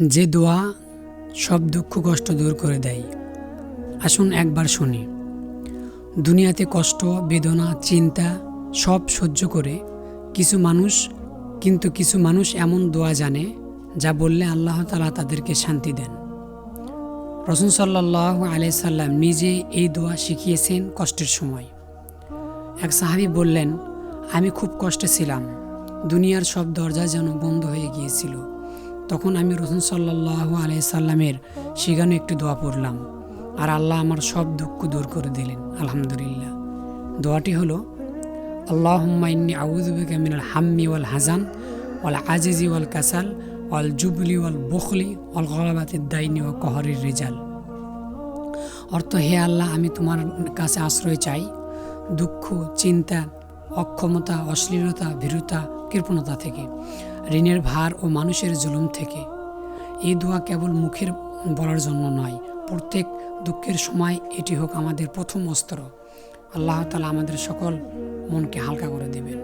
যে দোয়া সব দুঃখ কষ্ট দূর করে দেয়। আসুন একবার শুনি। দুনিয়াতে কষ্ট, বেদনা, চিন্তা সব সহ্য করে কিছু মানুষ এমন দোয়া জানে যা বললে আল্লাহ তাআলা তাদেরকে শান্তি দেন। রাসূল সাল্লাল্লাহু আলাইহি সাল্লাম নিজে এই দোয়া শিখিয়েছেন কষ্টের সময়। এক সাহাবী বললেন, আমি খুব কষ্টে ছিলাম, দুনিয়ার সব দরজা যেন বন্ধ হয়ে গিয়েছিল। তখন আমি রাসূল সাল্লাল্লাহু আলাইহি সাল্লামের শিখানো একটি দোয়া পড়লাম, আর আল্লাহ আমার সব দুঃখ দূর করে দিলেন। আলহামদুলিল্লাহ। দোয়াটি হলো, আল্লাহুম্মা ইন্নী আউযু বিকা মিনাল হাম্মি ওয়াল হাযান ওয়াল আজিজি ওয়াল কাসাল ওয়াল জুবলি ওয়াল বুখলি ওয়াল গলাবাতিদ দাইনি ওয়া কহরির রিজাল। অর্থ, হে আল্লাহ, আমি তোমার কাছে আশ্রয় চাই দুঃখ, চিন্তা, অক্ষমতা, অশ্লীলতা, ভীরুতা, কৃপণতা থেকে, ঋণের ভার ও মানুষের জুলুম থেকে। এই দোয়া কেবল মুখের বলার জন্য নয়, প্রত্যেক দুঃখের সময় এটি হোক আমাদের প্রথম অস্ত্র। আল্লাহ তাআলা আমাদের সকল মনকে হালকা করে দেবেন।